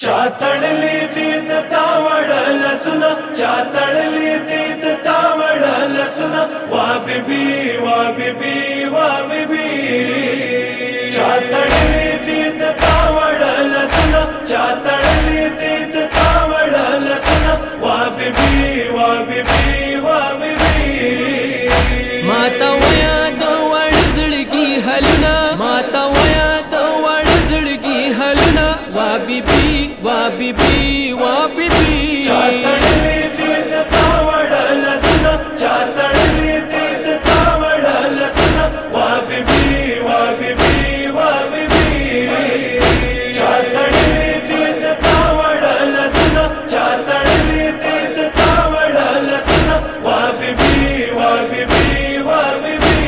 चातडली तीत तावड लसुन चातडली तीत तावड लसुन वा बीबी वा बीबी वा बीबी चातडली तीत तावड लसुन चातडली तीत तावड लसुन वा बीबी वा बीबी वा बीबी माता वया दवड झडकी हलुना माता वया दवड झडकी हलुना वा बीबी वा बीबी वा बीबी चातडली तीत तावड लसुन चातडली तीत तावड लसुन वा बीबी वा बीबी वा बीबी चातडली तीत तावड लसुन चातडली तीत तावड लसुन वा बीबी वा बीबी वा बीबी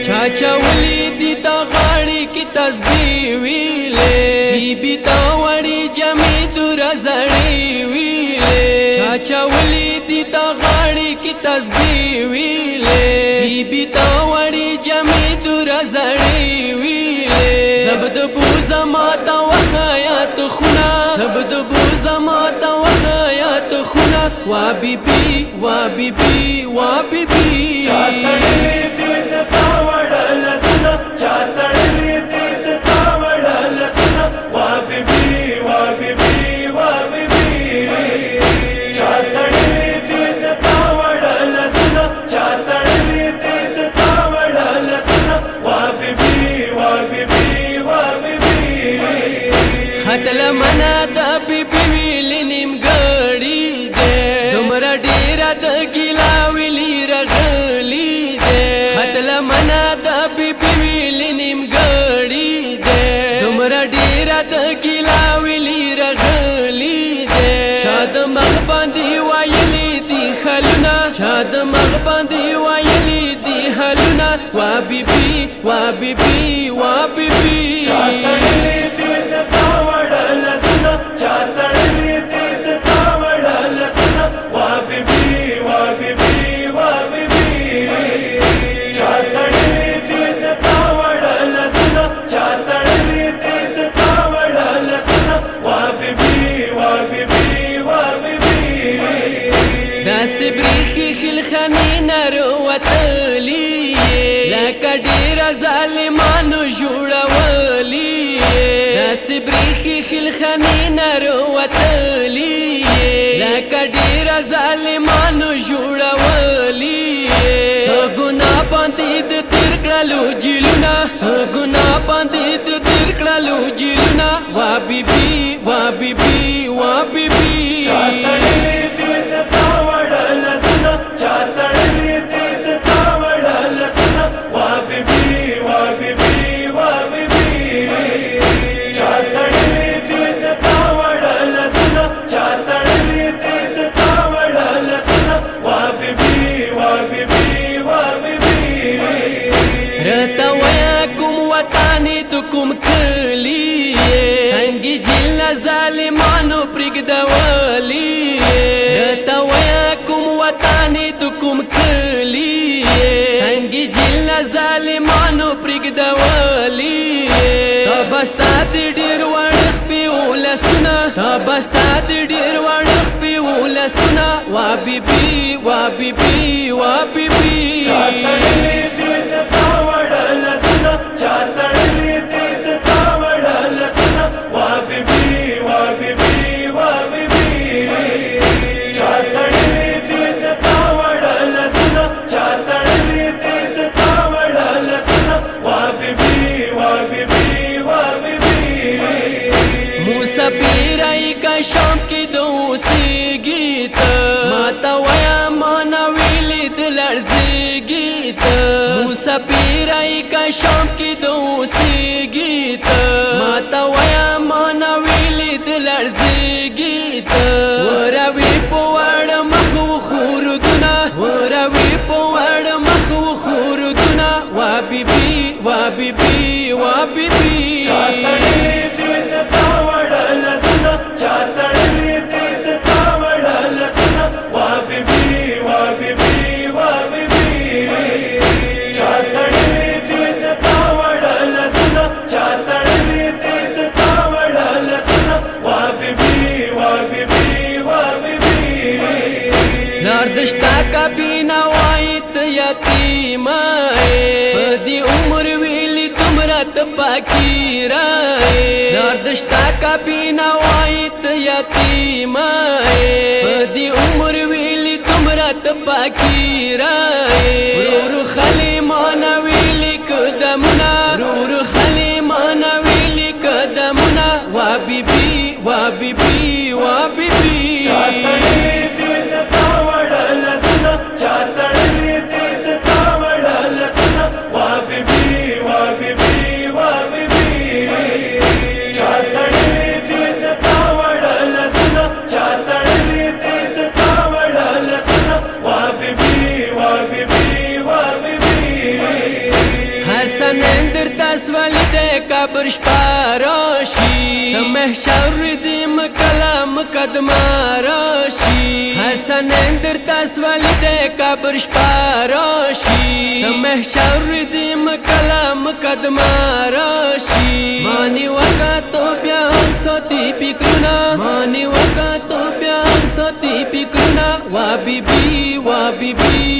चाचा वली दिता गाड़ी की तस्बीह विले बीबी तावडी जमी दूर जड़ी विले चाचा वली दिता गाड़ी की तस्बीह विले बीबी तावडी जमी दूर जड़ी विले सबद बूजा माता वखायात खुना सबद बूजा माता वखायात खुना वा बीबी वा बीबी वा बीबी चातडली तीत तावड लसुन चातडली तीत तावड लसुन वा बीबी वा बीबी वा बीबी चातडली तीत तावड लसुन चातडली तीत तावड लसुन वा बीबी वा बीबी वा बीबी खतल मना द बीबी विली निम गड़ी दे तुमरा डेरा द गिला विली रगली दे खतल मना द बीबी विली निम गड़ी दे तुमरा डेरा द गिला विली रगली दे शाद मगबंदी वायली दी खलुना शाद मगबंदी वायली दी हलुना वा बीबी वा बीबी वा बीबी चातडली तीत तावड लसुन चातडली तीत तावड लसुन वा बीबी वा बीबी वा बीबी चातडली तीत तावड लसुन चातडली तीत तावड लसुन वा बीबी वा बीबी वा बीबी داس بریخی خلخانی نروتلی لکه ډیر ظالمانو جوړولی داس بریخی خلخانی نروتلی لکه ډیر ظالمانو جوړولی څو ګناه باندې د تیر کړلو جیلونه څو ګناه باندې د تیر کړلو جیلونه وا بیبي وا بیبي وا بیبي चातडली तीत तावड लसुन चातडली तीत तावड लसुन वा बीबी वा बीबी वा बीबी चातडली तीत तावड लसुन चातडली तीत तावड लसुन वा बीबी वा बीबी वा बीबी رتا ویا کوم وطن د کوم کلی څنګه جیل ظالمانو پرګدولی رتا ویا کوم وطن د کوم کلی څنګه جیل ظالمانو پرګدولی تبستا د ډیر وړخ په ولسنا تبستا د ډیر وړخ په ولسنا وا بیبي وا بیبي وا بیبي चातडली तीत तावड लसुन चातडली तीत तावड लसुन वा बीबी वा बीबी वा बीबी चातडली तीत तावड लसुन चातडली तीत तावड लसुन वा बीबी वा बीबी वा बीबी موسى پیرائی کا شام کی دوسی گیت ماتا ویا مانا ویلی دلرزی گیت موسى پیرائی کا شام کی دوسی گیت ماتا ویا مانا ویلی دلرزی گیت وروی پوڑ مخو خوردنا وروی پوڑ مخو خوردنا وا بیبی وا بیبی وا بیبی चातडली तीत तावड लसुन चातडली तीत तावड लसुन वा बीबी वा बीबी वा बीबी चातडली तीत तावड लसुन پاکی رائے ناردشتا کا بینا وائت یتیم آئے دی عمر ویلی تمرات پاکی رائے رور خلی مانا ویلی قدمنا رور خلی مانا ویلی قدمنا وا بی بی وا بی بی وا بی بی چاتړلې دې د تاوړه لسونه چاتړلې دې د تاوړه لسونه وا بیبي وا بیبي وا بیبي چاتړلې دې د تاوړه لسونه چاتړلې دې د تاوړه لسونه وا بیبي وا بیبي وا بیبي حسن اندر تسوال دے قبر شپاراشی سمحشر رزیم کلام قدماراشی حسن اندر تسوال دے قبر شپاراشی سمحشر رزیم کلام قدماراشی مانی وقا تو بیان سوتی پکرنا مانی وقا تو بیان سوتی پکرنا وا بی بی وا بی بی